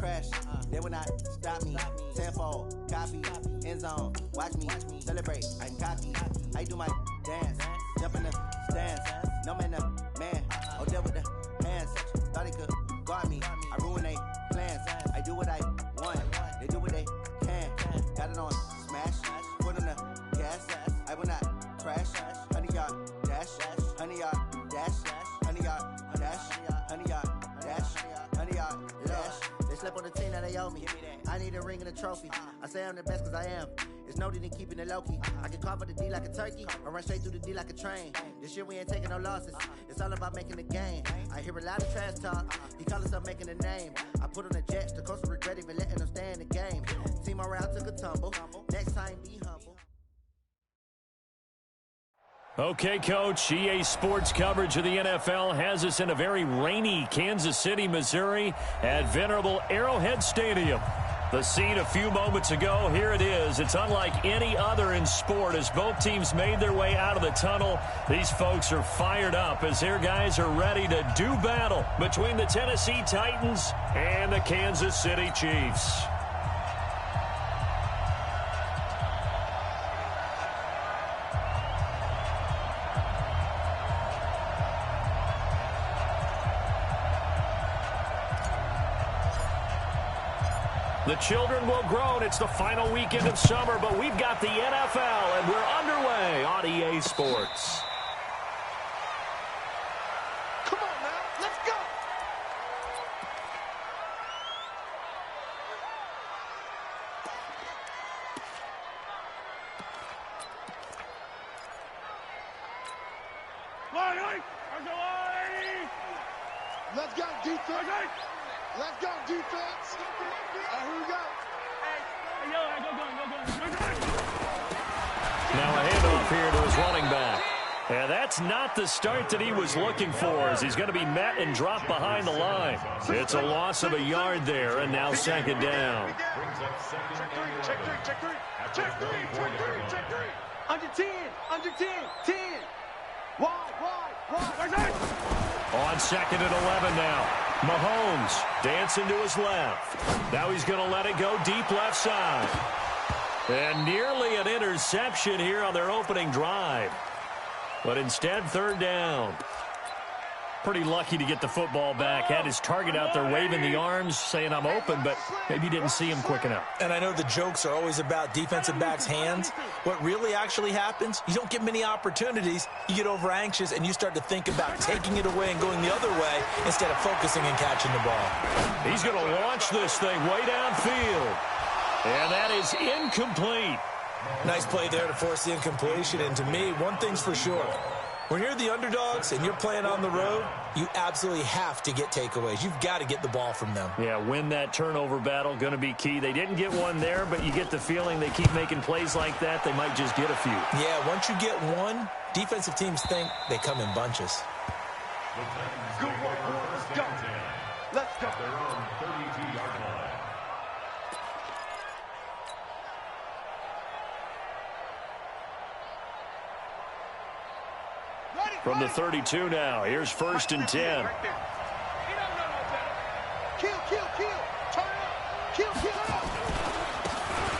crash, they will not stop me. Tenfold, copy, end zone, watch me celebrate. I'm cocky, I do my dance, jump in the stands. No man, man, oh there with the hands. Thought he could guard me. I ruin they plans. I do what I want. They do what they can. Got it on smash. Put on the gas. I will not crash. 100-yard dash. 100-yard dash. 100-yard dash. 100-yard dash. 100-yard dash. They slept on the team that they owe me. I need a ring and a trophy. I say I'm the best because I am. It's noted in keeping it low-key. I can carve for the D like a turkey or run straight through the D like a train. This year we ain't taking no losses. It's all about making the game. I hear a lot of trash talk. He call himself making a name. I put on the Jets. The coach will regret even letting them stay in the game. Team morale took a tumble. Next time, be humble. Okay, Coach, EA Sports coverage of the NFL has us in a very rainy Kansas City, Missouri at venerable Arrowhead Stadium. The scene a few moments ago, here it is. It's unlike any other in sport as both teams made their way out of the tunnel. These folks are fired up as their guys are ready to do battle between the Tennessee Titans and the Kansas City Chiefs. The children will grow, and it's the final weekend of summer, but we've got the NFL, and we're underway on EA Sports. Come on now, let's go! Let's go, defense! Let's go, defense! Here we go. Now a handoff here to his running back. And that's not the start that he was looking for as he's going to be met and dropped behind the line. It's a loss of a yard there, and now second down. Check three. Under 10, 10. Wide. On second and 11 now. Mahomes dancing to his left. Now he's going to let it go deep left side. And nearly an interception here on their opening drive. But instead, third down. Pretty lucky to get the football back. Had his target out there waving the arms, saying I'm open, but maybe didn't see him quick enough. And I know the jokes are always about defensive backs' hands. What really actually happens, you don't get many opportunities. You get over anxious, and you start to think about taking it away and going the other way instead of focusing and catching the ball. He's going to launch this thing way downfield. And that is incomplete. Nice play there to force the incompletion. And to me, one thing's for sure. When you're the underdogs and you're playing on the road, you absolutely have to get takeaways. You've got to get the ball from them. Yeah, win that turnover battle, going to be key. They didn't get one there, but you get the feeling they keep making plays like that, they might just get a few. Yeah, once you get one, defensive teams think they come in bunches. Let's go. From the 32 now, here's first and 10.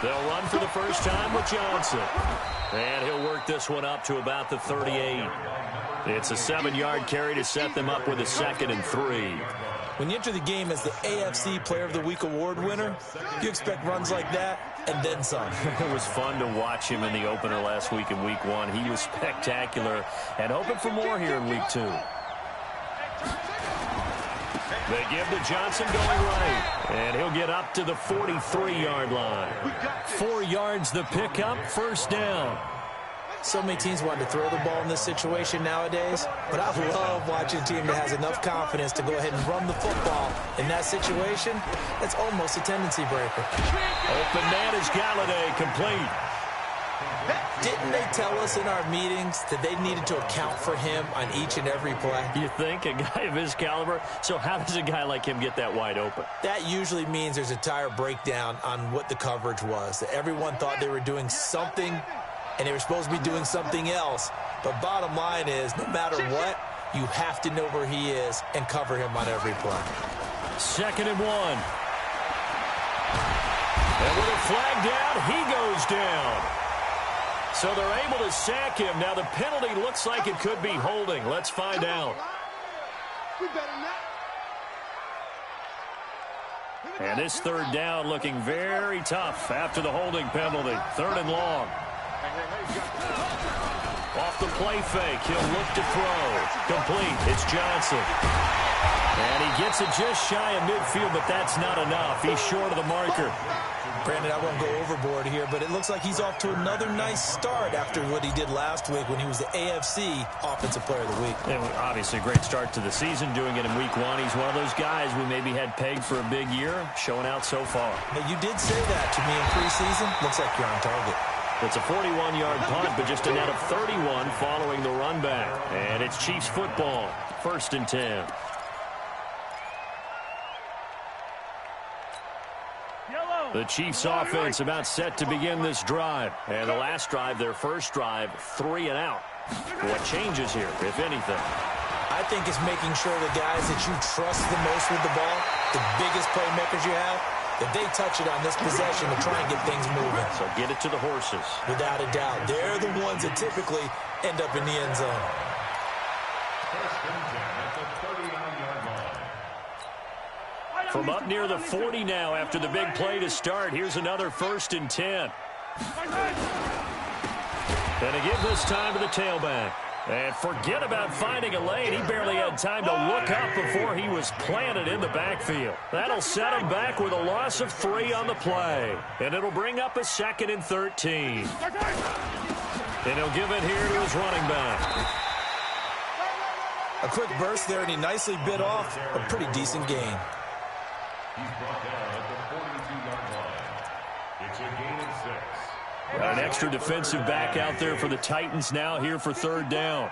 They'll run for the first time with Johnson. And he'll work this one up to about the 38. It's a 7-yard carry to set them up with a 2nd and 3. When you enter the game as the AFC Player of the Week award winner, you expect runs like that and then some. It was fun to watch him in the opener last week in Week 1. He was spectacular and hoping for more here in Week 2. They give to Johnson going right, and he'll get up to the 43-yard line. 4 yards the pickup, first down. So many teams want to throw the ball in this situation nowadays, but I love watching a team that has enough confidence to go ahead and run the football. In that situation, it's almost a tendency breaker. Open man is Galladay, complete. Didn't they tell us in our meetings that they needed to account for him on each and every play? You think? A guy of his caliber? So how does a guy like him get that wide open? That usually means there's a entire breakdown on what the coverage was. That everyone thought they were doing something and they were supposed to be doing something else. But bottom line is, no matter what, you have to know where he is and cover him on every play. 2nd and 1. And with a flag down, he goes down. So they're able to sack him. Now the penalty looks like it could be holding. Let's find out. And this third down looking very tough after the holding penalty. 3rd and long. Off the play fake, he'll look to throw. Complete, it's Johnson. And he gets it just shy of midfield, but that's not enough. He's short of the marker. Brandon, I won't go overboard here, but it looks like he's off to another nice start after what he did last week when he was the AFC Offensive Player of the Week. And obviously a great start to the season, doing it in week 1. He's one of those guys we maybe had pegged for a big year, showing out so far. But you did say that to me in preseason. Looks like you're on target. It's a 41-yard punt, but just a net of 31 following the run back. And it's Chiefs football, 1st and 10. The Chiefs offense about set to begin this drive. And the last drive, their first drive, 3 and out. What changes here, if anything? I think it's making sure the guys that you trust the most with the ball, the biggest playmakers you have, that they touch it on this possession to try and get things moving. So get it to the horses. Without a doubt. They're the ones that typically end up in the end zone. From up near the 40 now after the big play to start. Here's another 1st and 10. And to give this time to the tailback. And forget about finding a lane. He barely had time to look up before he was planted in the backfield. That'll set him back with a loss of 3 on the play. And it'll bring up a 2nd and 13. And he'll give it here to his running back. A quick burst there, and he nicely bit off a pretty decent gain. He's brought down at the 42-yard line. It's a gain of 6. Got an extra defensive back out there for the Titans now here for 3rd down.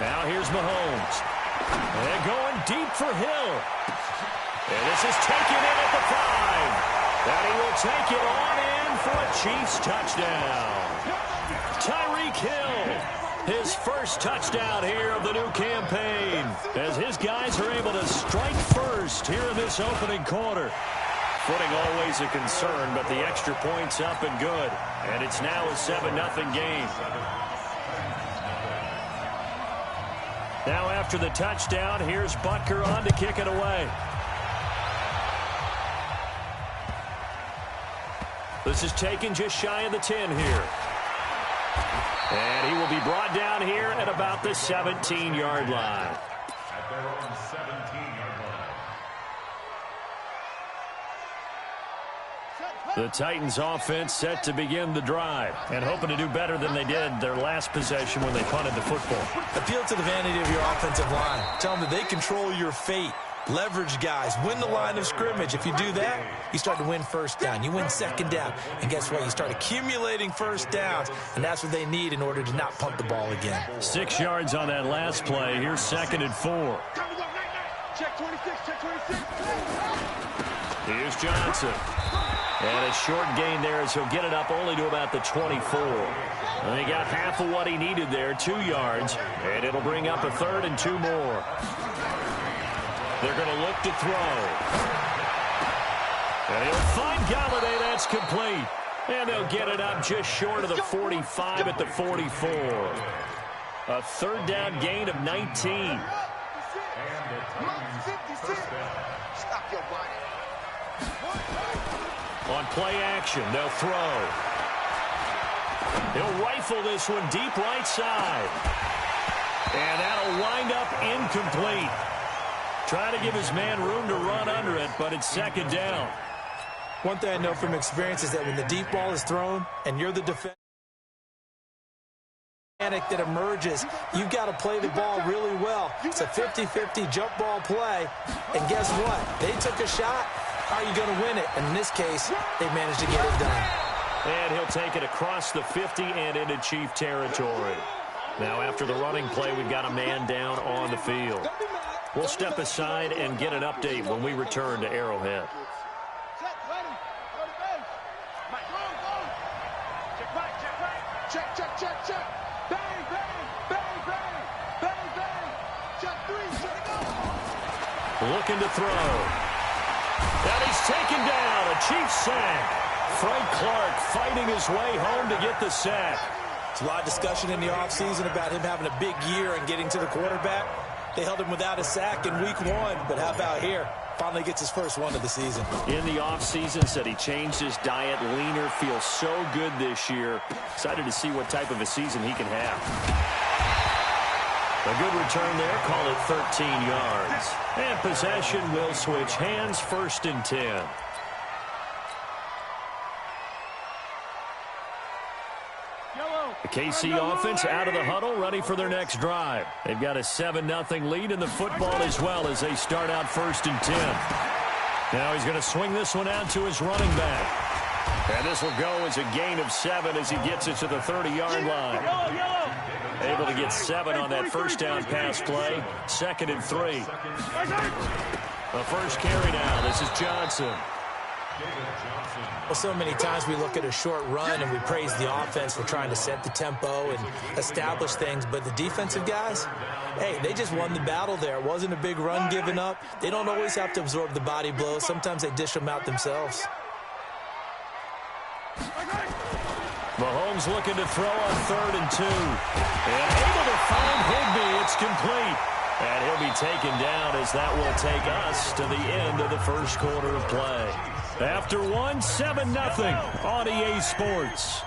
Now here's Mahomes. And going deep for Hill. And this is taken in at the 5. And he will take it on in for a Chiefs touchdown. Tyreek Hill. His first touchdown here of the new campaign, as his guys are able to strike first here in this opening quarter. Footing always a concern, but the extra point's up and good. And it's now a 7-0 game. Now after the touchdown, here's Butker on to kick it away. This is taken just shy of the 10 here. And he will be brought down here at about the 17-yard line. At their own 17-yard line. The Titans offense set to begin the drive and hoping to do better than they did their last possession when they punted the football. Appeal to the vanity of your offensive line. Tell them that they control your fate. Leverage guys. Win the line of scrimmage. If you do that, you start to win 1st down. You win 2nd down. And guess what? You start accumulating 1st downs. And that's what they need in order to not punt the ball again. 6 yards on that last play. Here's 2nd and 4. Check 26, check 26. Here's Johnson. And a short gain there as he'll get it up only to about the 24. And he got half of what he needed there, 2 yards. And it'll bring up a 3rd and 2 more. They're going to look to throw. And he'll find Galladay. That's complete. And they'll get it up just short of the 45 at the 44. A 3rd down gain of 19. On play action, they'll throw. He'll rifle this one deep right side. And that'll wind up incomplete. Trying to give his man room to run under it, but it's 2nd down. One thing I know from experience is that when the deep ball is thrown and you're the defender that emerges, you've got to play the ball really well. It's a 50-50 jump ball play. And guess what? They took a shot. Are you going to win it? And in this case, they managed to get it done. And he'll take it across the 50 and into Chief territory. Now after the running play, we've got a man down on the field. We'll step aside and get an update when we return to Arrowhead. Check. Bang, bang, bang, bang, bang, bang. Check 3. looking to throw. And he's taken down. A Chiefs sack. Frank Clark fighting his way home to get the sack. There's a lot of discussion in the offseason about him having a big year and getting to the quarterback. They held him without a sack in week 1, but how about here? Finally gets his first one of the season. In the offseason, said he changed his diet, leaner, feels so good this year. Excited to see what type of a season he can have. A good return there, call it 13 yards. And possession will switch hands, 1st and 10. The KC offense out of the huddle, ready for their next drive. They've got a 7-0 lead in the football as well as they start out 1st and 10. Now he's going to swing this one out to his running back. And this will go as a gain of 7 as he gets it to the 30-yard line. Able to get 7 on that first down pass play. 2nd and 3. The first carry now. This is Johnson. Well, so many times we look at a short run and we praise the offense for trying to set the tempo and establish things, but the defensive guys, hey, they just won the battle there. It wasn't a big run given up. They don't always have to absorb the body blows. Sometimes they dish them out themselves. Mahomes looking to throw on 3rd and 2. And able to find Higbee. It's complete. And he'll be taken down as that will take us to the end of the first quarter of play. After 1, 7-0 on EA Sports.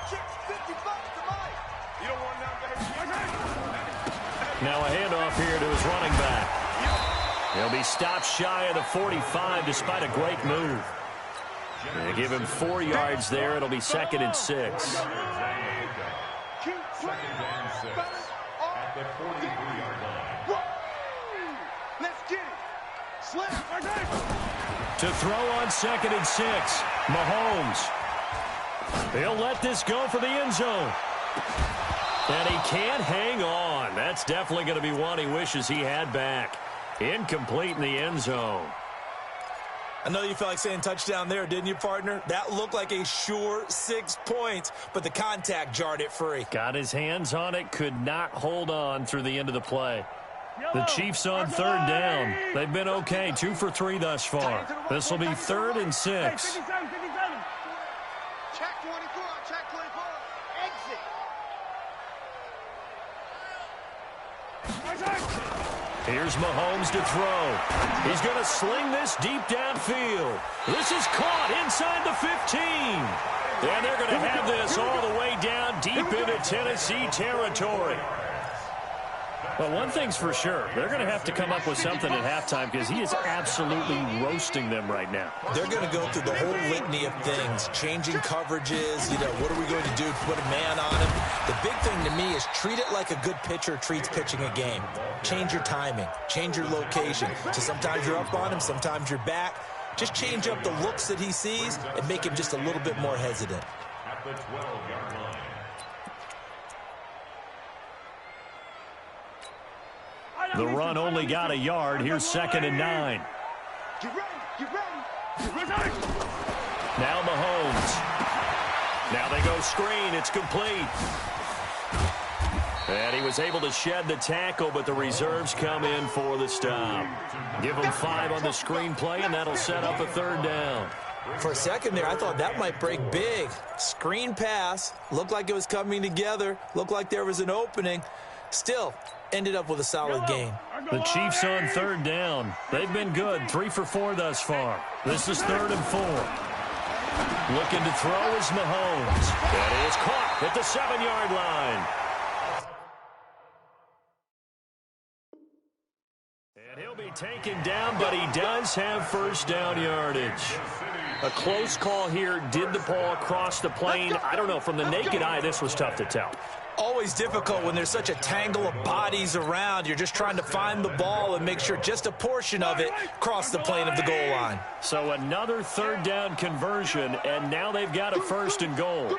Now a handoff here to his running back. He'll be stopped shy of the 45 despite a great move. They give him 4 yards there. It'll be 2nd and 6. 2nd and 6 at the 43-yard line. Let's get it. Slap. To throw on 2nd and 6. Mahomes. He'll let this go for the end zone. And he can't hang on. That's definitely going to be one he wishes he had back. Incomplete in the end zone. I know you felt like saying touchdown there, didn't you, partner? That looked like a sure 6 points, but the contact jarred it free. Got his hands on it, could not hold on through the end of the play. The Chiefs on 3rd down. They've been okay, 2 for 3 thus far. This will be 3rd and 6. Check 24, check 24. Exit. Here's Mahomes to throw. He's going to sling this deep downfield. This is caught inside the 15. And they're going to have this all the way down deep into Tennessee territory. Well, one thing's for sure. They're going to have to come up with something at halftime because he is absolutely roasting them right now. They're going to go through the whole litany of things, changing coverages, what are we going to do to put a man on him? The big thing to me is treat it like a good pitcher treats pitching a game. Change your timing, change your location. So sometimes you're up on him, sometimes you're back. Just change up the looks that he sees and make him just a little bit more hesitant. At the 12-yard line. The run only got a yard. Here's 2nd and 9. Get ready, get ready. Now Mahomes. Now they go screen. It's complete. And he was able to shed the tackle, but the reserves come in for the stop. Give him 5 on the screen play, and that'll set up a 3rd down. For a second there, I thought that might break big. Screen pass. Looked like it was coming together. Looked like there was an opening. Still, ended up with a solid game. The Chiefs on 3rd down. They've been good. 3 for 4 thus far. This is 3rd and 4. Looking to throw is Mahomes. That is caught at the 7-yard line. And he'll be taken down, but he does have first down yardage. A close call here. Did the ball cross the plane? I don't know. From the naked eye, this was tough to tell. Always difficult when there's such a tangle of bodies around. You're just trying to find the ball and make sure just a portion of it crossed the plane of the goal line. So another 3rd down conversion, and now they've got a 1st and goal.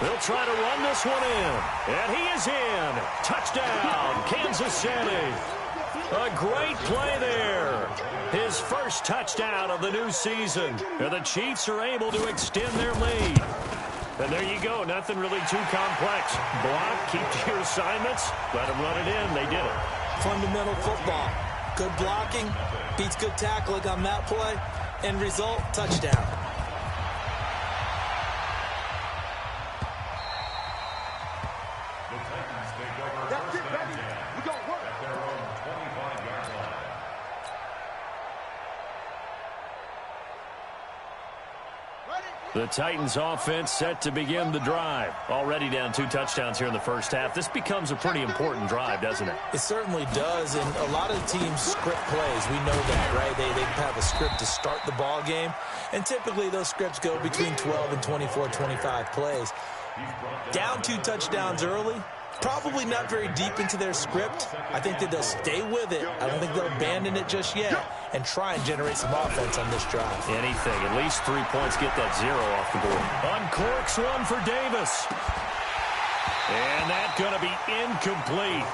They'll try to run this one in, and he is in. Touchdown, Kansas City. A great play there. His first touchdown of the new season. And the Chiefs are able to extend their lead. And there you go. Nothing really too complex. Block, keep to your assignments, let them run it in. They did it. Fundamental football. Good blocking, beats good tackling on that play. End result, touchdown. The Titans take over first and 10 We got work. at their own 25-yard line. The Titans offense set to begin the drive. Already down 2 touchdowns here in the first half. This becomes a pretty important drive, doesn't it? It certainly does, and a lot of teams script plays. We know that, right? They have a script to start the ball game, and typically those scripts go between 12 and 24, 25 plays. Down 2 touchdowns early, probably not very deep into their script. I think that they'll stay with it. I don't think they'll abandon it just yet and try and generate some offense on this drive. Anything. At least 3 points. Get that 0 off the board. Uncorks one for Davis. And that's going to be incomplete.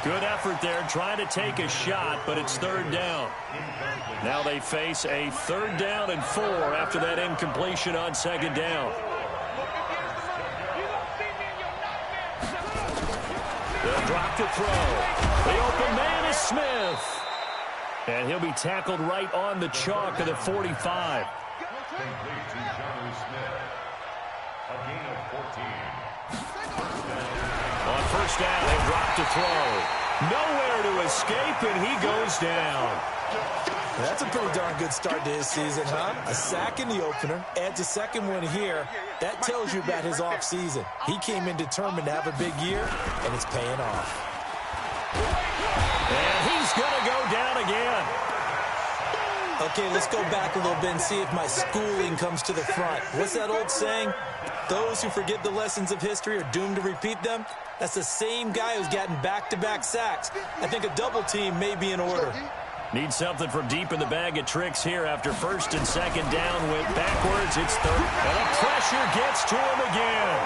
Good effort there trying to take a shot, but it's 3rd down. Now they face a 3rd down and 4 after that incompletion on 2nd down. They'll drop to throw. The open man is Smith. And he'll be tackled right on the chalk of the 45. Complete to Jonnu Smith. A gain of 14. On 1st down, he'll drop to throw. Nowhere to escape, and he goes down. That's a pretty darn good start to his season, huh? A sack in the opener, adds a 2nd one here. That tells you about his offseason. He came in determined to have a big year, and it's paying off. And he's going to go down again. Okay, let's go back a little bit and see if my schooling comes to the front. What's that old saying? Those who forget the lessons of history are doomed to repeat them. That's the same guy who's gotten back-to-back sacks. I think a double team may be in order. Need something from deep in the bag of tricks here after 1st and 2nd down. Went backwards. It's 3rd. And the pressure gets to him again.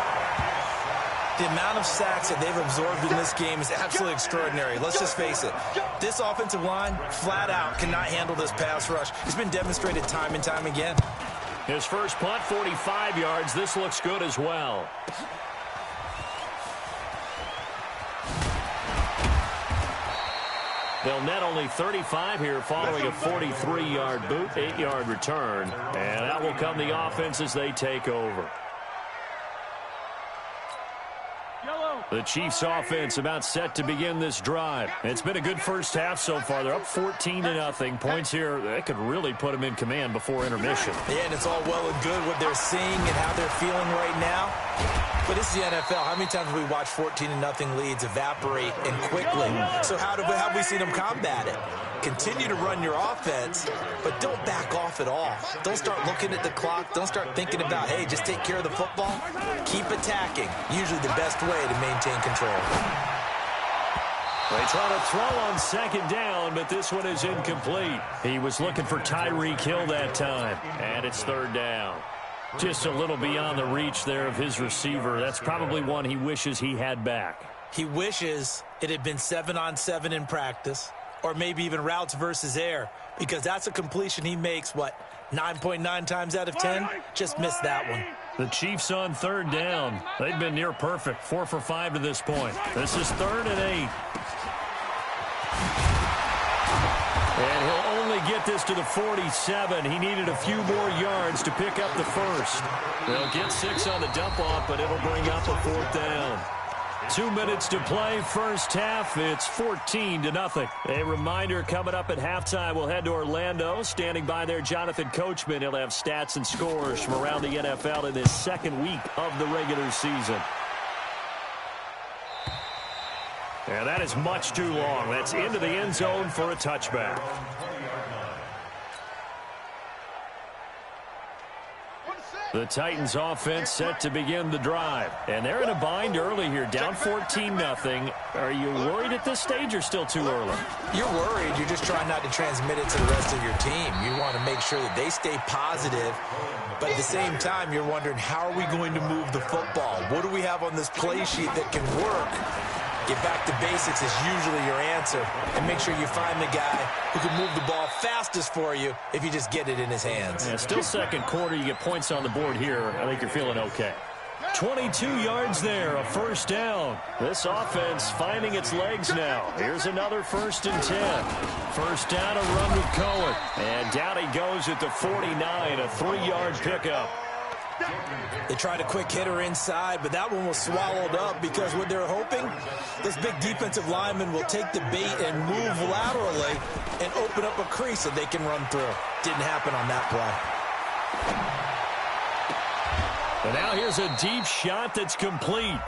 The amount of sacks that they've absorbed in this game is absolutely extraordinary. Let's just face it. This offensive line, flat out, cannot handle this pass rush. It's been demonstrated time and time again. His first punt, 45 yards. This looks good as well. They'll net only 35 here following a 43-yard boot, 8-yard return. And out will come the offense as they take over. The Chiefs offense about set to begin this drive. It's been a good first half so far. They're up 14-0. Points here, they could really put them in command before intermission. Yeah, and it's all well and good what they're seeing and how they're feeling right now. But this is the NFL. How many times have we watched 14-0 leads evaporate and quickly? So how have we seen them combat it? Continue to run your offense, but don't back off at all. Don't start looking at the clock. Don't start thinking about, hey, just take care of the football. Keep attacking. Usually the best way to maintain control. They try to throw on 2nd down, but this one is incomplete. He was looking for Tyreek Hill that time, and it's 3rd down. Just a little beyond the reach there of his receiver. That's probably one he wishes he had back. He wishes it had been 7-on-7 in practice, or maybe even routes versus air, because that's a completion he makes, 9.9 times out of 10? Just missed that one. The Chiefs on 3rd down. They've been near perfect, 4 for 5 to this point. This is 3rd and 8. And he'll only get this to the 47. He needed a few more yards to pick up the first. They'll get 6 on the dump-off, but it'll bring up a 4th down. 2 minutes to play, first half. It's 14-0. A reminder, coming up at halftime, we'll head to Orlando. Standing by there, Jonathan Coachman. He'll have stats and scores from around the NFL in this 2nd week of the regular season. And that is much too long. That's into the end zone for a touchback. The Titans offense set to begin the drive. And they're in a bind early here, down 14-0. Are you worried at this stage or still too early? You're worried. You're just trying not to transmit it to the rest of your team. You want to make sure that they stay positive. But at the same time, you're wondering, how are we going to move the football? What do we have on this play sheet that can work? Get back to basics is usually your answer. And make sure you find the guy who can move the ball fastest for you if you just get it in his hands. Yeah, still 2nd quarter. You get points on the board here. I think you're feeling okay. 22 yards there, a first down. This offense finding its legs now. Here's another 1st and 10. First down, a run with Cohen. And down he goes at the 49, a 3-yard pickup. They tried a quick hitter inside, but that one was swallowed up because what they're hoping, this big defensive lineman will take the bait and move laterally and open up a crease that they can run through. Didn't happen on that play. And now here's a deep shot that's complete.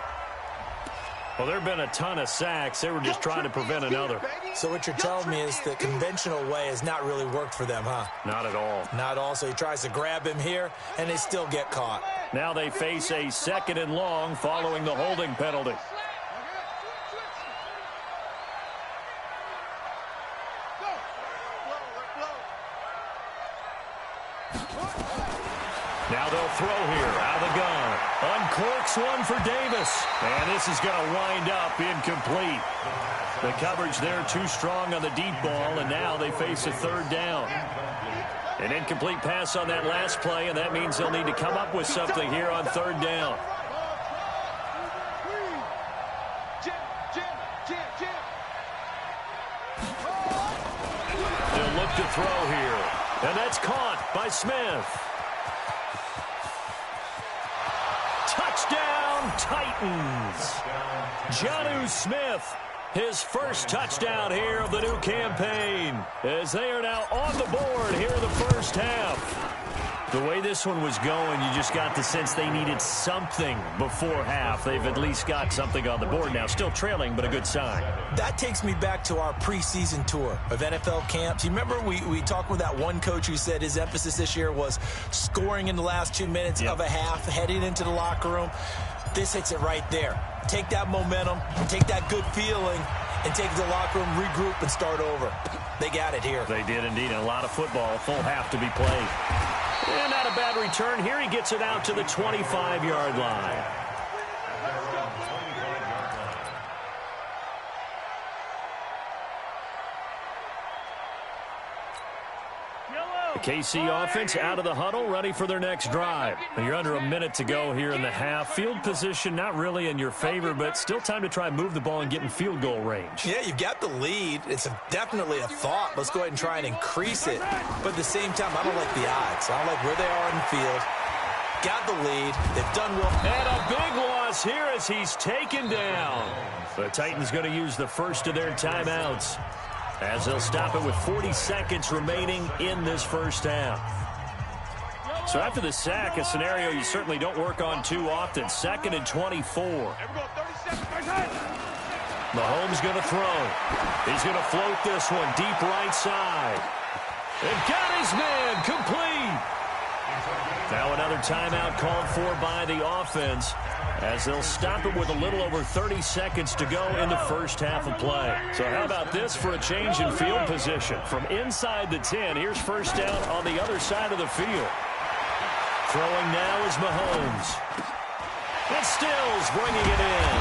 Well, there have been a ton of sacks. They were just trying to prevent another. So what you're telling me is the conventional way has not really worked for them, huh? Not at all. Not all. So he tries to grab him here, and they still get caught. Now they face a 2nd and long following the holding penalty. Now they'll throw here out of the gun. Uncorks one for Davis. And this is going to wind up incomplete. The coverage there too strong on the deep ball, and now they face a 3rd down. An incomplete pass on that last play, and that means they'll need to come up with something here on 3rd down. They'll look to throw here. And that's caught by Smith. Touchdown, Titans. Jonnu Smith, his first touchdown here of the new campaign, as they are now on the board here in the first half. The way this one was going, you just got the sense they needed something before half. They've at least got something on the board now. Still trailing, but a good sign. That takes me back to our preseason tour of NFL camps. You remember we talked with that one coach who said his emphasis this year was scoring in the last 2 minutes of a half, heading into the locker room. This hits it right there. Take that momentum, take that good feeling, and take it to the locker room, regroup, and start over. They got it here. They did indeed, and a lot of football, full half to be played. And not a bad return. Here he gets it out to the 25-yard line. The KC offense out of the huddle, ready for their next drive. And you're under a minute to go here in the half. Field position not really in your favor, but still time to try and move the ball and get in field goal range. Yeah, you've got the lead. It's definitely a thought. Let's go ahead and try and increase it. But at the same time, I don't like the odds. I don't like where they are in the field. Got the lead. They've done well. And a big loss here as he's taken down. The Titans going to use the first of their timeouts, as they'll stop it with 40 seconds remaining in this first half. So after the sack, a scenario you certainly don't work on too often. 2nd and 24. Mahomes going to throw. He's going to float this one deep right side. And got his man complete. Now another timeout called for by the offense, as they'll stop it with a little over 30 seconds to go in the first half of play. So how about this for a change in field position? From inside the 10, here's first down on the other side of the field. Throwing now is Mahomes. And Stills bringing it in.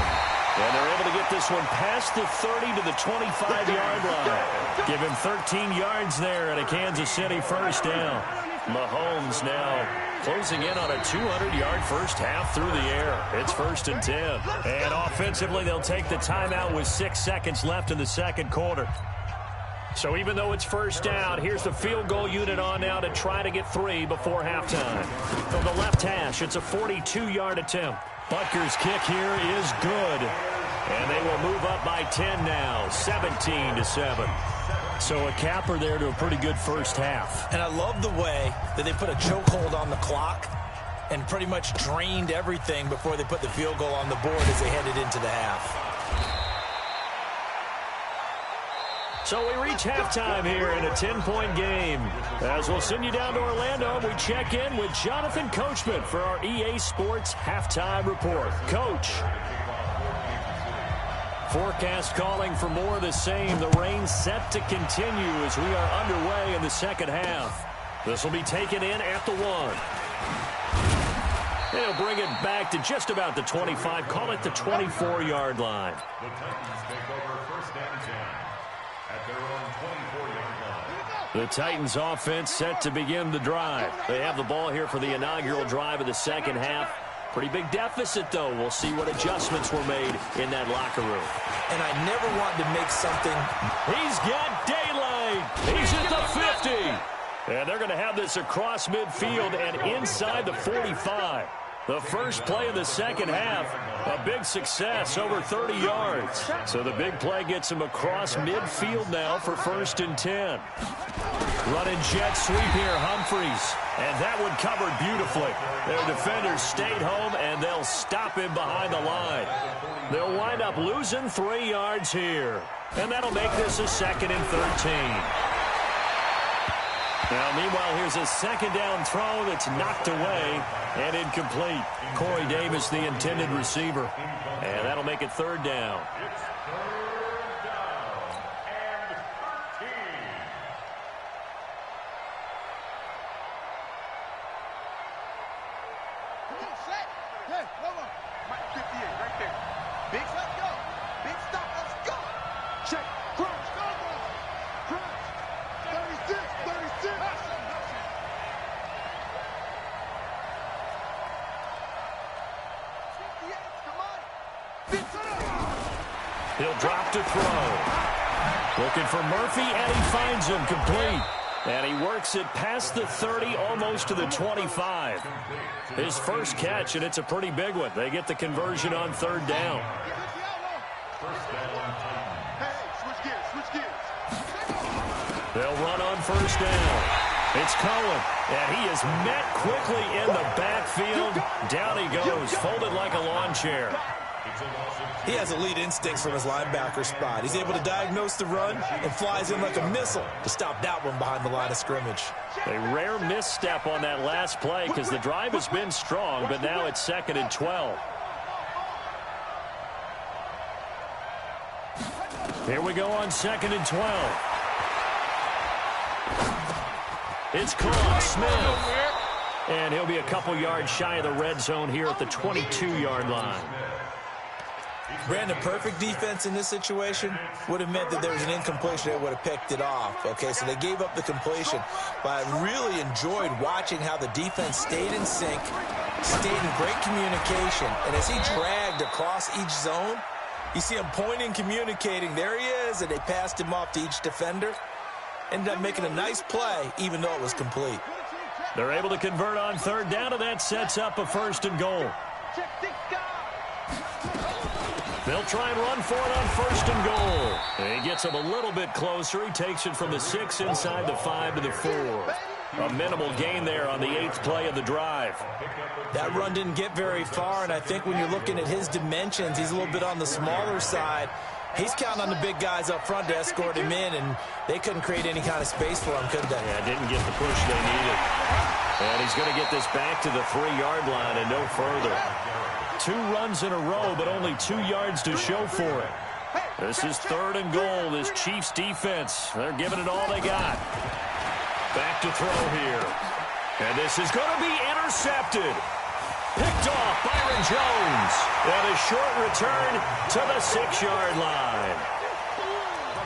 And they're able to get this one past the 30 to the 25-yard line. Give him 13 yards there at a Kansas City first down. Mahomes now closing in on a 200-yard first half through the air. It's 1st and 10. And offensively, they'll take the timeout with 6 seconds left in the second quarter. So even though it's first down, here's the field goal unit on now to try to get 3 before halftime. From the left hash, it's a 42-yard attempt. Butker's kick here is good. And they will move up by 10 now, 17-7. So a capper there to a pretty good first half. And I love the way that they put a chokehold on the clock and pretty much drained everything before they put the field goal on the board as they headed into the half. So we reach halftime here in a 10-point game. As we'll send you down to Orlando, we check in with Jonathan Coachman for our EA Sports Halftime Report. Coach. Forecast calling for more of the same. The rain set to continue as we are underway in the second half. This will be taken in at the 1. They'll bring it back to just about the 25. Call it the 24-yard line. The Titans take over first and 10 at their own 24-yard line. The Titans offense set to begin the drive. They have the ball here for the inaugural drive of the second half. Pretty big deficit, though. We'll see what adjustments were made in that locker room. And I never want to make something. He's got daylight. He's at the 50. And they're going to have this across midfield and inside the 45. The first play of the second half, a big success, over 30 yards. So the big play gets him across midfield now for 1st and 10. Running jet sweep here, Humphreys. And that one covered beautifully. Their defenders stayed home, and they'll stop him behind the line. They'll wind up losing 3 yards here. And that'll make this a 2nd and 13. Now, meanwhile, here's a 2nd down throw that's knocked away and incomplete. Corey Davis, the intended receiver. And that'll make it 3rd down. It's 3rd down and 13. Come on, set. Hey, come on. Mike 58, right there. Big stop, go. Big stop, let's go. Check. Crunch, go, bro. Crunch. 36, 36. He'll drop to throw. Looking for Murphy, and he finds him complete. And he works it past the 30, almost to the 25. His first catch, and it's a pretty big one. They get the conversion on 3rd down. Hey, switch gears, switch gears. They'll run on 1st down. It's Cohen, and he is met quickly in the backfield. Down he goes, folded like a lawn chair. He has elite instincts from his linebacker spot. He's able to diagnose the run and flies in like a missile to stop that one behind the line of scrimmage. A rare misstep on that last play because the drive has been strong, but now it's 2nd and 12. Here we go on 2nd and 12. It's caught, Smith. And he'll be a couple yards shy of the red zone here at the 22-yard line. Brandon, perfect defense in this situation would have meant that there was an incompletion. They would have picked it off. Okay, so they gave up the completion. But I really enjoyed watching how the defense stayed in sync, stayed in great communication. And as he dragged across each zone, you see him pointing, communicating. There he is, and they passed him off to each defender. Ended up making a nice play, even though it was complete. They're able to convert on 3rd down, and that sets up a 1st and goal. They'll try and run for it on 1st and goal. And he gets him a little bit closer. He takes it from the 6 inside the 5 to the 4. A minimal gain there on the 8th play of the drive. That run didn't get very far, and I think when you're looking at his dimensions, he's a little bit on the smaller side. He's counting on the big guys up front to escort him in, and they couldn't create any kind of space for him, could they? Yeah, didn't get the push they needed. And he's going to get this back to the 3-yard line and no further. 2 runs in a row, but only 2 yards to show for it. This is 3rd and goal. This Chiefs defense, they're giving it all they got. Back to throw here. And this is going to be intercepted. Picked off Byron Jones. And a short return to the 6-yard line.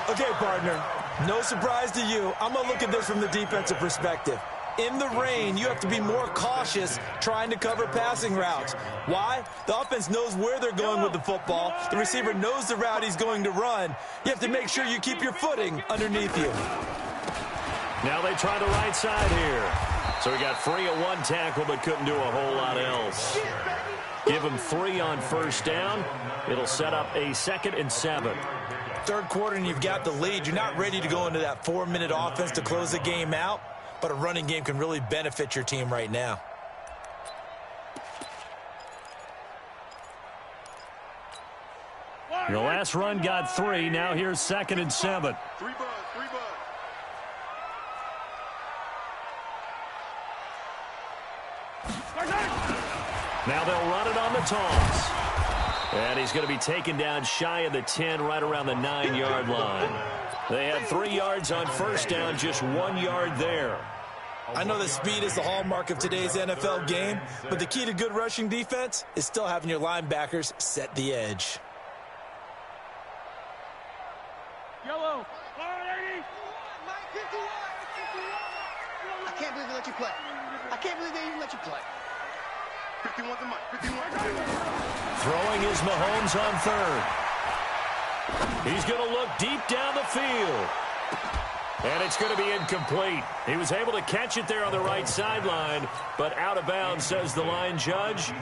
Okay, partner, no surprise to you. I'm going to look at this from the defensive perspective. In the rain, you have to be more cautious trying to cover passing routes. Why? The offense knows where they're going with the football. The receiver knows the route he's going to run. You have to make sure you keep your footing underneath you. Now they try the right side here. So he got free of 1 tackle, but couldn't do a whole lot else. Give him 3 on 1st down. It'll set up a 2nd and 7. 3rd quarter, and you've got the lead. You're not ready to go into that 4-minute offense to close the game out. But a running game can really benefit your team right now. The last run got 3. Now here's 2nd and 7. 3 bud, 3 bud. Now they'll run it on the toss. And he's going to be taken down shy of the 10, right around the 9-yard line. They had 3 yards on 1st down, just 1 yard there. I know that speed is the hallmark of today's NFL game, but the key to good rushing defense is still having your linebackers set the edge. Yellow. I can't believe they let you play. I can't believe they even let you play. 51's a Mike. 51. Throwing is Mahomes on third. He's going to look deep down the field. And it's going to be incomplete. He was able to catch it there on the right sideline, but out of bounds, says the line judge.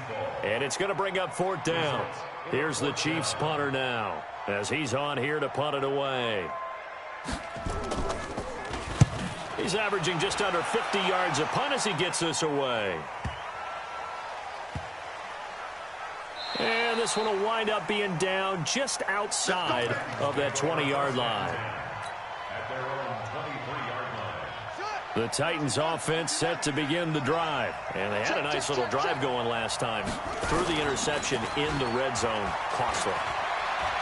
And it's going to bring up fourth down. Here's the Chiefs punter now, as he's on here to punt it away. He's averaging just under 50 yards a punt as he gets this away. And this one will wind up being down just outside of that 20-yard line. The Titans offense set to begin the drive. And they had a nice little drive going last time. Threw the interception in the red zone. Costly.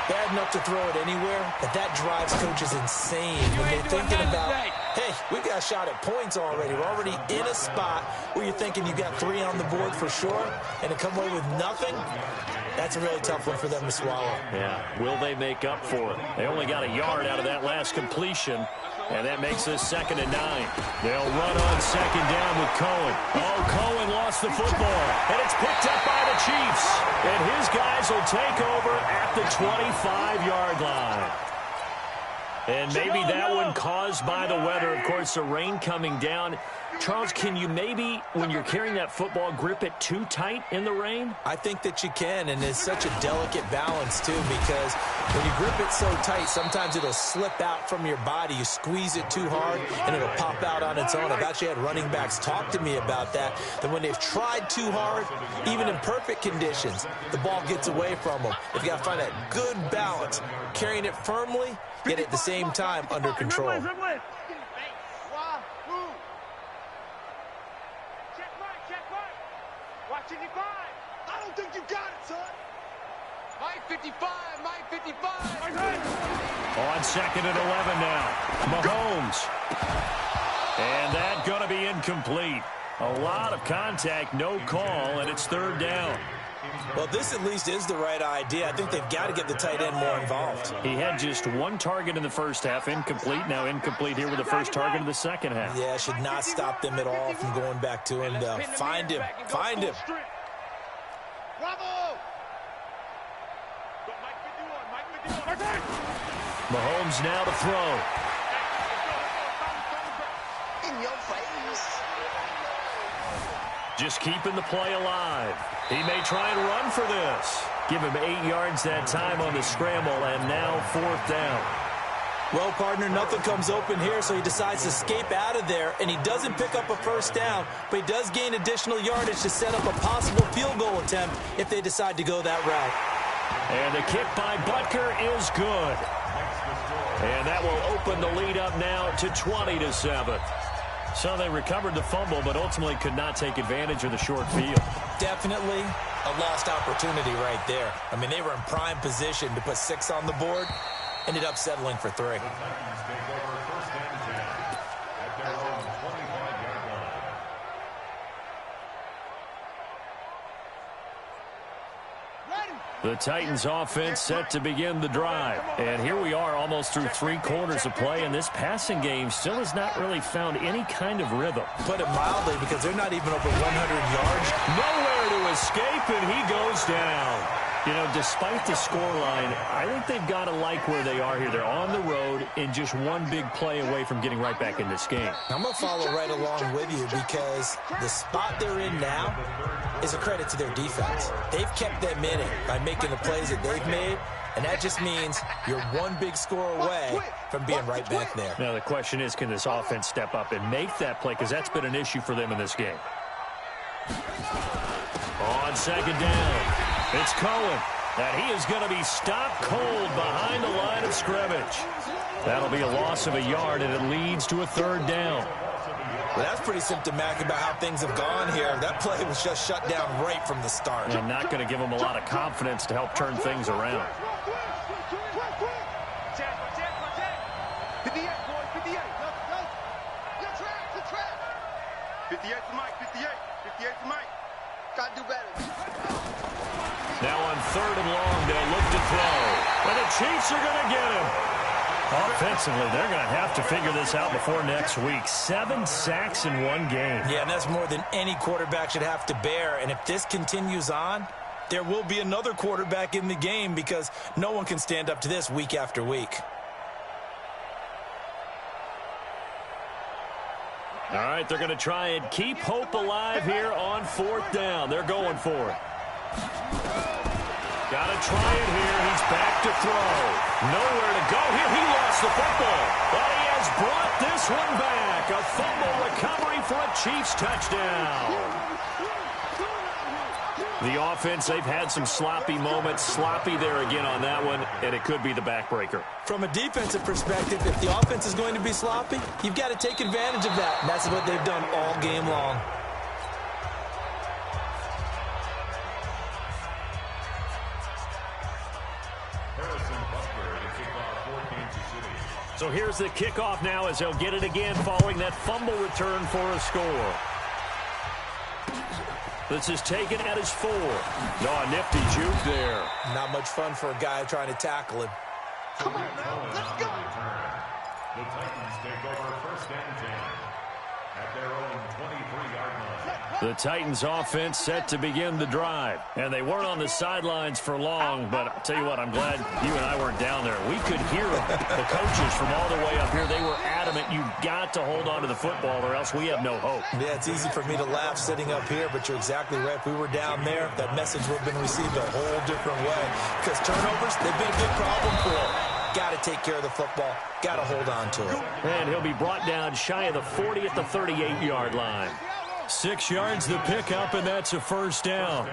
Bad enough to throw it anywhere, but that drives coaches insane when they're thinking about, hey, we've got a shot at points already. We're already in a spot where you're thinking you got 3 on the board for sure, and to come away with nothing, that's a really tough one for them to swallow. Yeah, will they make up for it? They only got a yard out of that last completion, and that makes this 2nd and 9. They'll run on 2nd down with Cohen. Oh, Cohen lost the football, and it's picked up by the Chiefs. And his guys will take over at the 25-yard line. And maybe that one caused by the weather. Of course, the rain coming down. Charles, can you maybe, when you're carrying that football, grip it too tight in the rain? I think that you can, and it's such a delicate balance, too, because when you grip it so tight, sometimes it'll slip out from your body. You squeeze it too hard, and it'll pop out on its own. I've actually had running backs talk to me about that when they've tried too hard, even in perfect conditions, the ball gets away from them. You've got to find that good balance, carrying it firmly, yet at the same time under control. I don't think you got it, son. Mike 55, Mike 55. On 2nd and 11 now. Mahomes. And that going to be incomplete. A lot of contact, no call, and it's 3rd down. Well, this at least is the right idea. I think they've got to get the tight end more involved. He had just 1 target in the first half, incomplete. Now incomplete here with the first target in the second half. Yeah, should not stop them at all from going back to him. Find him. Find him. Bravo! Mahomes now to throw. In your face. Just keeping the play alive. He may try and run for this. Give him 8 yards that time on the scramble, and now 4th down. Well, partner, nothing comes open here, so he decides to escape out of there, and he doesn't pick up a first down, but he does gain additional yardage to set up a possible field goal attempt if they decide to go that route. And the kick by Butker is good. And that will open the lead up now to 20-7. So they recovered the fumble, but ultimately could not take advantage of the short field. Definitely a lost opportunity right there. I mean, they were in prime position to put 6 on the board. Ended up settling for 3. The Titans offense set to begin the drive. And here we are almost through 3 quarters of play, and this passing game still has not really found any kind of rhythm. Put it mildly, because they're not even over 100 yards. Nowhere to escape, and he goes down. You know, despite the scoreline, I think they've got to like where they are here. They're on the road and just 1 big play away from getting right back in this game. I'm going to follow right along with you, because the spot they're in now is a credit to their defense. They've kept them in it by making the plays that they've made, and that just means you're 1 big score away from being right back there. Now the question is, can this offense step up and make that play, because that's been an issue for them in this game. On 2nd down, it's Cohen, and he is going to be stopped cold behind the line of scrimmage. That'll be a loss of a yard, and it leads to a 3rd down. Well, that's pretty symptomatic about how things have gone here. That play was just shut down right from the start. And not going to give them a lot of confidence to help turn things around. 58 to Mike, 58 to Mike. Gotta do better. Now on 3rd and long, they'll look to throw. And the Chiefs are going to get him. Offensively, they're going to have to figure this out before next week. 7 sacks in one game. Yeah, and that's more than any quarterback should have to bear. And if this continues on, there will be another quarterback in the game because no one can stand up to this week after week. All right, they're going to try and keep hope alive here on 4th down. They're going for it. Got to try it here. He's back to throw. Nowhere to go here. He lost the football. But he has brought this one back. A fumble recovery for a Chiefs touchdown. The offense, they've had some sloppy moments. Sloppy there again on that one, and it could be the backbreaker. From a defensive perspective, if the offense is going to be sloppy, you've got to take advantage of that. And that's what they've done all game long. So here's the kickoff now as they'll get it again following that fumble return for a score. This is taken at his 4. No, a nifty juke there. Not much fun for a guy trying to tackle him. Come on now, let's go. The Titans take over 1st and 10 at their own 23-yard line. The Titans offense set to begin the drive. And they weren't on the sidelines for long, but I'll tell you what, I'm glad you and I weren't down there. We could hear them. The coaches from all the way up here, they were adamant, you've got to hold on to the football or else we have no hope. Yeah, it's easy for me to laugh sitting up here, but you're exactly right. If we were down there, that message would have been received a whole different way. Because turnovers, they've been a big problem for them. Got to take care of the football. Got to hold on to it. And he'll be brought down shy of the 40 at the 38-yard line. 6 yards the pickup, and that's a 1st down.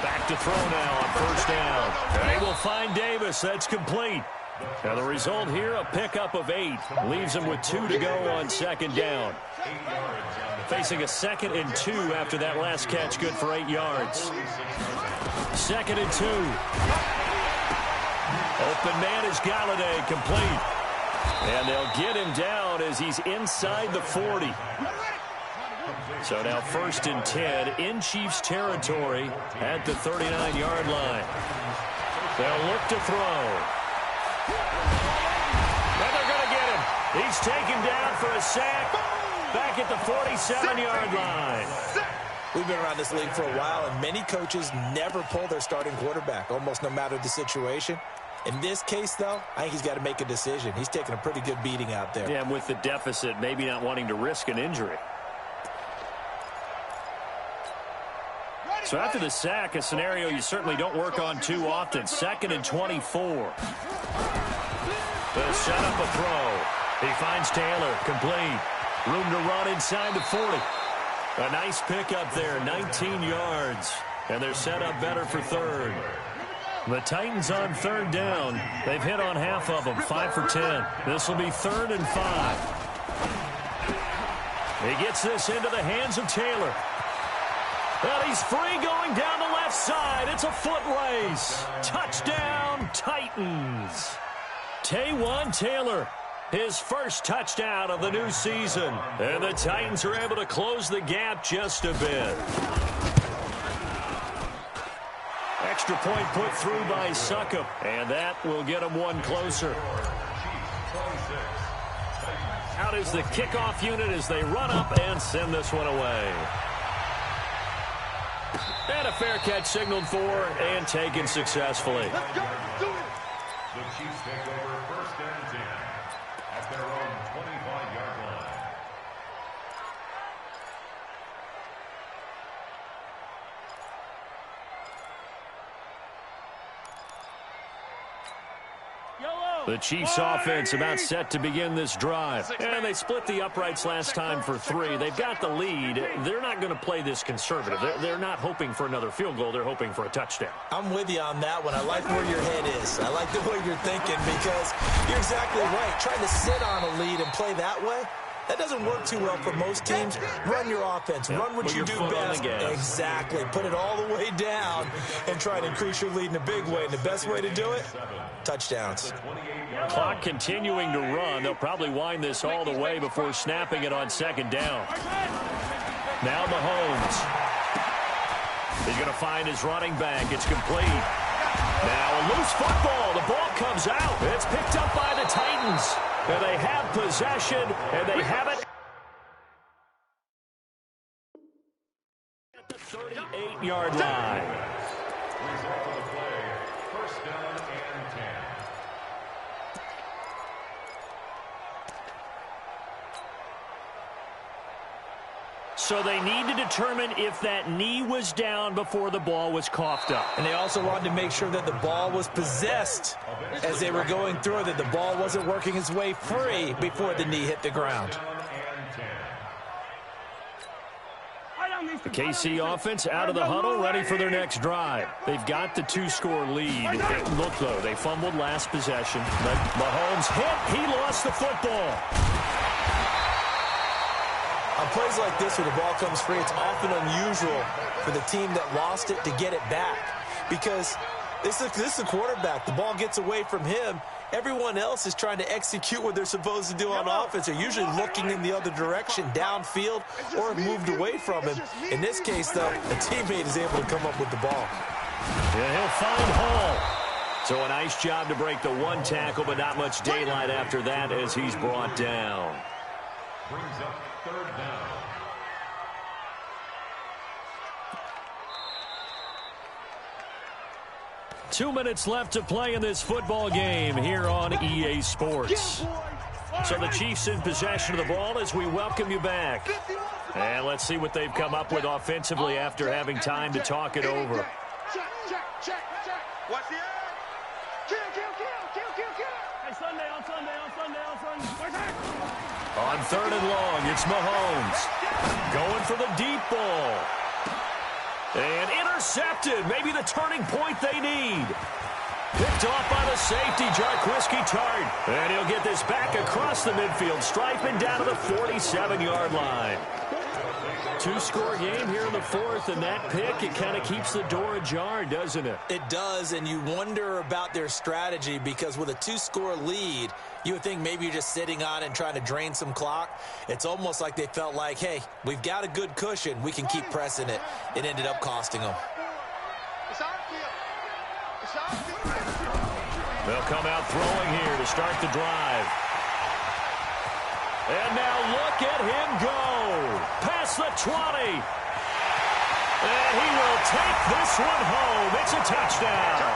Back to throw now on 1st down. They will find Davis. That's complete. Now the result here, a pickup of 8. Leaves him with 2 to go on 2nd down. Facing a 2nd and 2 after that last catch, good for 8 yards. 2nd and 2. Open man is Galladay, complete. And they'll get him down as he's inside the 40. So now 1st and 10 in Chiefs territory at the 39-yard line. They'll look to throw. And they're going to get him. He's taken down for a sack back at the 47-yard line. We've been around this league for a while, and many coaches never pull their starting quarterback, almost no matter the situation. In this case, though, I think he's got to make a decision. He's taking a pretty good beating out there. Yeah, and with the deficit, maybe not wanting to risk an injury. So after the sack, a scenario you certainly don't work on too often. 2nd and 24. They'll set up a throw. He finds Taylor, complete. Room to run inside the 40. A nice pickup there, 19 yards. And they're set up better for 3rd. The Titans on 3rd down. They've hit on half of them, 5 for 10. This will be 3rd and 5. He gets this into the hands of Taylor. Well, he's free going down the left side. It's a foot race. Touchdown, Titans. Taywan Taylor, his first touchdown of the new season. And the Titans are able to close the gap just a bit. Extra point put through by Succop, and that will get him one closer. Out is the kickoff unit as they run up and send this one away. And a fair catch signaled for and taken successfully. Let's go. Do it. The Chiefs take over 1st and 10 at their own 25-yard line. The Chiefs offense about set to begin this drive. And they split the uprights last time for 3. They've got the lead. They're not going to play this conservative. They're not hoping for another field goal. They're hoping for a touchdown. I'm with you on that one. I like where your head is. I like the way you're thinking because you're exactly right. Trying to sit on a lead and play that way, that doesn't work too well for most teams. Run your offense. Run what you do best. Exactly. Put it all the way down and try to increase your lead in a big way. And the best way to do it, touchdowns. Clock continuing to run. They'll probably wind this all the way before snapping it on 2nd down. Now Mahomes. He's going to find his running back. It's complete. Now a loose football. The ball comes out. It's picked up by the Titans. And they have possession, and they have it at the 38-yard line. Result of the play, first down and 10. So they need to determine if that knee was down before the ball was coughed up. And they also wanted to make sure that the ball was possessed as they were going through, that the ball wasn't working its way free before the knee hit the ground. The KC offense out of the huddle, ready for their next drive. They've got the 2-score lead. Look, though, they fumbled last possession. But Mahomes hit. He lost the football. On plays like this where the ball comes free, it's often unusual for the team that lost it to get it back. Because this is a quarterback. The ball gets away from him. Everyone else is trying to execute what they're supposed to do on offense. They're usually looking in the other direction, downfield, or moved away from him. In this case, though, a teammate is able to come up with the ball. Yeah, he'll find Hall. So a nice job to break the one tackle, but not much daylight after that as he's brought down. Brings up third down. Two minutes left to play in this football game here on EA Sports. So the Chiefs in possession of the ball as we welcome you back. And let's see what they've come up with offensively after having time to talk it over. Check. Watch the edge. Kill. Hey, Sunday. On third and long, it's Mahomes. Going for the deep ball. And intercepted. Maybe the turning point they need. Picked off by the safety, Jarquiski Tart. And he'll get this back across the midfield stripe and down to the 47-yard line. 2-score game here in the fourth, and that pick, it kind of keeps the door ajar, doesn't it? It does, and you wonder about their strategy because with a 2-score lead, you would think maybe you're just sitting on and trying to drain some clock. It's almost like they felt like, hey, we've got a good cushion. We can keep pressing it. It ended up costing them. They'll come out throwing here to start the drive. And now look at him go. Past the 20. And he will take this one home. It's a touchdown.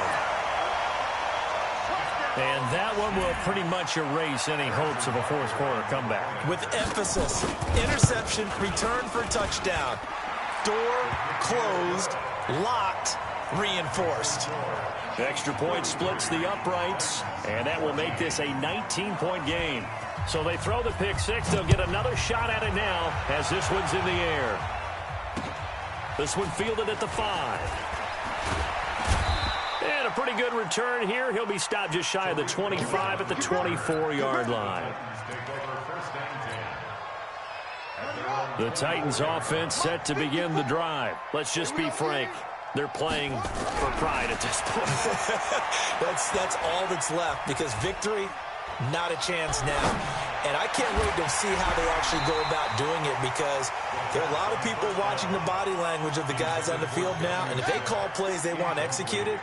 And that one will pretty much erase any hopes of a fourth quarter comeback. With emphasis, interception, return for touchdown. Door closed, locked, reinforced. The extra point splits the uprights, and that will make this a 19-point game. So they throw the pick six. They'll get another shot at it now as this one's in the air. This one fielded at the 5. And a pretty good return here. He'll be stopped just shy of the 25 at the 24-yard line. The Titans offense set to begin the drive. Let's just be frank. They're playing for pride at this point. That's all that's left because victory, not a chance now. And I can't wait to see how they actually go about doing it because there are a lot of people watching the body language of the guys on the field now. And if they call plays they want executed,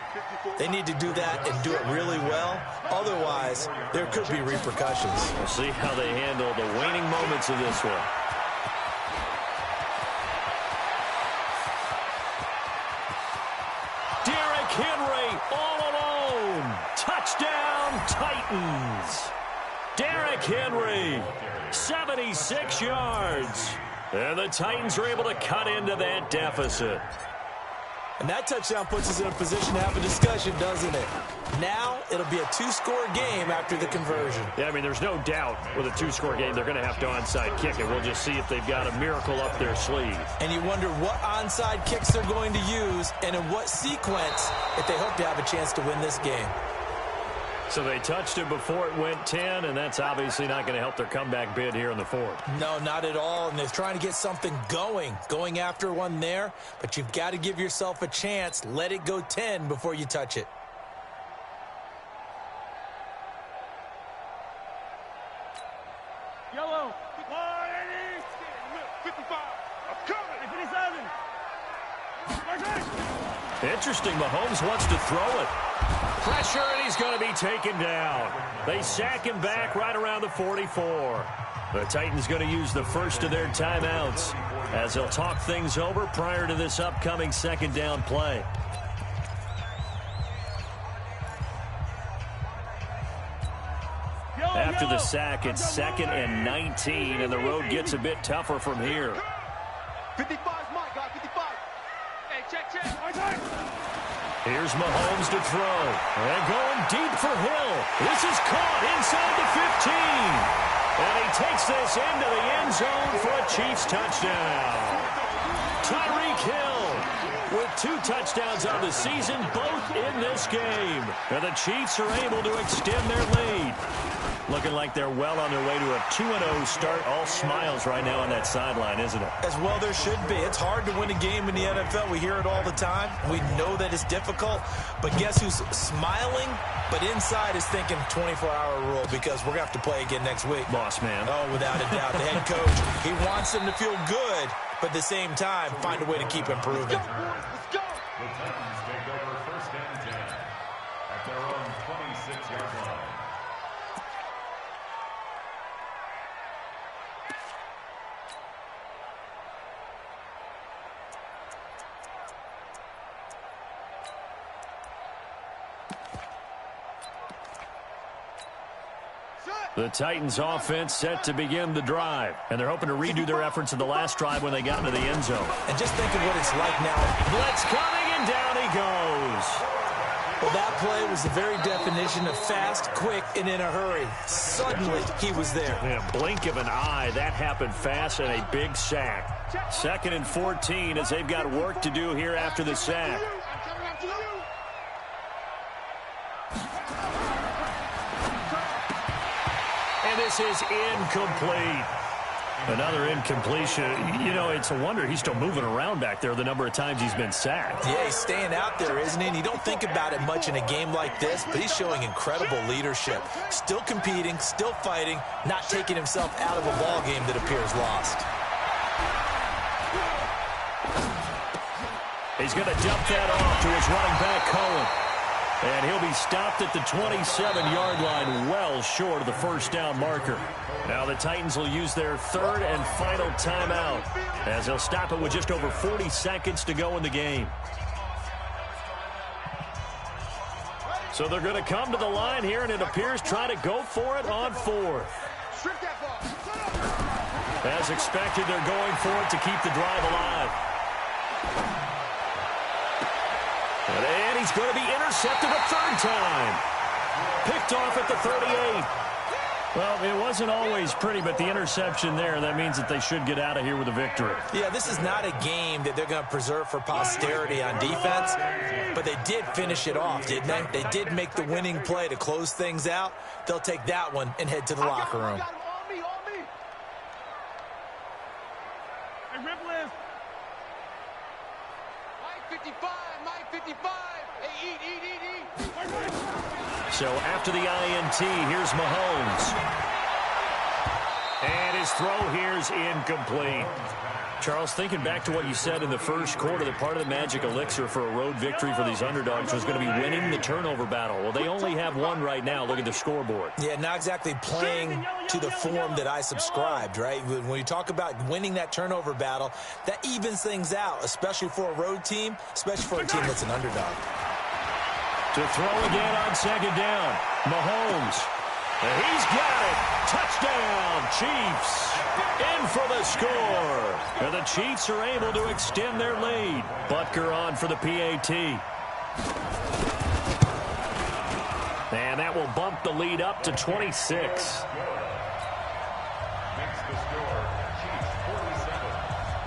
they need to do that and do it really well. Otherwise, there could be repercussions. We'll see how they handle the waning moments of this one. Henry all alone. Touchdown, Titans. Derrick Henry, 76 yards. And the Titans are able to cut into that deficit. And that touchdown puts us in a position to have a discussion, doesn't it? Now it'll be a 2-score game after the conversion. Yeah, I mean, there's no doubt with a 2-score game they're going to have to onside kick it. We'll just see if they've got a miracle up their sleeve. And you wonder what onside kicks they're going to use and in what sequence if they hope to have a chance to win this game. So they touched it before it went 10, and that's obviously not going to help their comeback bid here in the fourth. No, not at all, and they're trying to get something going after one there, but you've got to give yourself a chance. Let it go 10 before you touch it. Yellow. 55. I'm coming. 57. Interesting, Mahomes wants to throw it. Pressure, and he's going to be taken down. They sack him back right around the 44. The Titans going to use the first of their timeouts as they'll talk things over prior to this upcoming second down play. After the sack, it's 2nd and 19, and the road gets a bit tougher from here. 55's my guy, 55. Hey, check. Here's Mahomes to throw. And going deep for Hill. This is caught inside the 15. And he takes this into the end zone for a Chiefs touchdown. Tyreek Hill with 2 touchdowns on the season, both in this game. And the Chiefs are able to extend their lead. Looking like they're well on their way to a 2-0 start. All smiles right now on that sideline, isn't it? As well there should be. It's hard to win a game in the NFL. We hear it all the time. We know that it's difficult. But guess who's smiling? But inside is thinking 24-hour rule because we're going to have to play again next week. Boss man. Oh, without a doubt. The head coach, he wants them to feel good, but at the same time, find a way to keep improving. Let's go. The Titans take over 1st and 10 at their own 26-yard line. The Titans offense set to begin the drive, and they're hoping to redo their efforts in the last drive when they got into the end zone. And just think of what it's like now. Blitz coming, and down he goes. Well, that play was the very definition of fast, quick, and in a hurry. Suddenly, he was there. Yeah, blink of an eye, that happened fast, and a big sack. 2nd and 14 as they've got work to do here after the sack. And this is incomplete. Another incompletion. You know, it's a wonder he's still moving around back there the number of times he's been sacked. Yeah, he's staying out there, isn't he? And you don't think about it much in a game like this, but he's showing incredible leadership. Still competing, still fighting, not taking himself out of a ball game that appears lost. He's going to dump that off to his running back, Cohen. And he'll be stopped at the 27-yard line, well short of the first down marker. Now the Titans will use their 3rd and final timeout as they'll stop it with just over 40 seconds to go in the game. So they're going to come to the line here, and it appears try to go for it on 4th. As expected, they're going for it to keep the drive alive. And he's going to be intercepted a 3rd time. Picked off at the 38. Well, it wasn't always pretty, but the interception there, that means that they should get out of here with a victory. Yeah, this is not a game that they're going to preserve for posterity on defense, but they did finish it off, didn't they? They did make the winning play to close things out. They'll take that one and head to the locker room. So after the INT, here's Mahomes. And his throw here's incomplete. Charles, thinking back to what you said in the first quarter, that part of the magic elixir for a road victory for these underdogs was going to be winning the turnover battle. Well, they only have one right now. Look at the scoreboard. Yeah, not exactly playing to the form that I subscribed, right? When you talk about winning that turnover battle, that evens things out, especially for a road team, especially for a team that's an underdog. To throw again on 2nd down. Mahomes. He's got it. Touchdown, Chiefs. In for the score. And the Chiefs are able to extend their lead. Butker on for the PAT. And that will bump the lead up to 26. Makes the score Chiefs 47,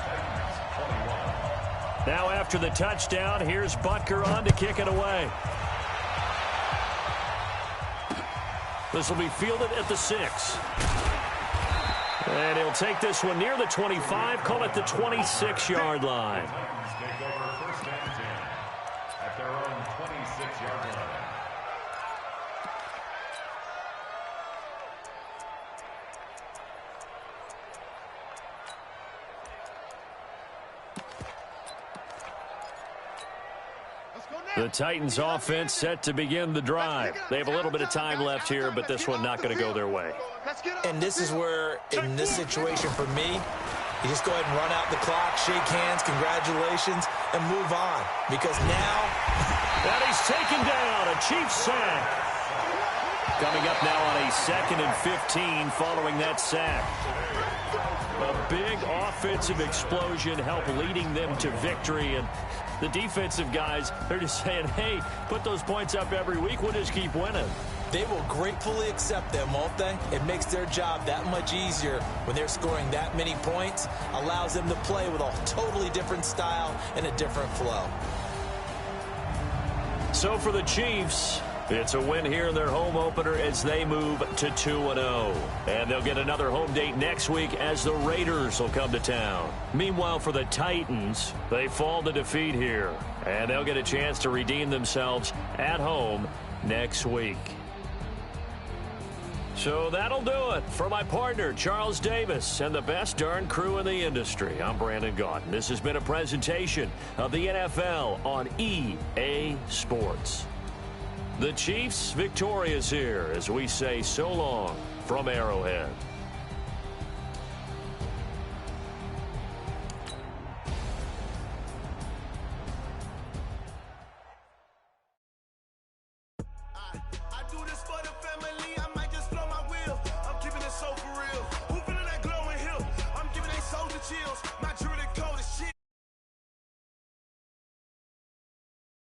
Titans 21. Now after the touchdown, here's Butker on to kick it away. This will be fielded at the 6. And he'll take this one near the 25, call it the 26-yard line. Titans take over 1st and 10 at their own 26-yard line. The Titans offense set to begin the drive. They have a little bit of time left here, but this one not going to go their way. And this is where, in this situation for me, you just go ahead and run out the clock, shake hands, congratulations, and move on. Because now... And he's taken down, a Chiefs sack. Coming up now on a 2nd and 15 following that sack. A big offensive explosion helped leading them to victory. And the defensive guys, they're just saying, hey, put those points up every week. We'll just keep winning. They will gratefully accept them, won't they? It makes their job that much easier when they're scoring that many points. Allows them to play with a totally different style and a different flow. So for the Chiefs, it's a win here in their home opener as they move to 2-0. And they'll get another home date next week as the Raiders will come to town. Meanwhile, for the Titans, they fall to defeat here. And they'll get a chance to redeem themselves at home next week. So that'll do it. For my partner, Charles Davis, and the best darn crew in the industry, I'm Brandon Gaudin. This has been a presentation of the NFL on EA Sports. The Chiefs victorious here as we say so long from Arrowhead.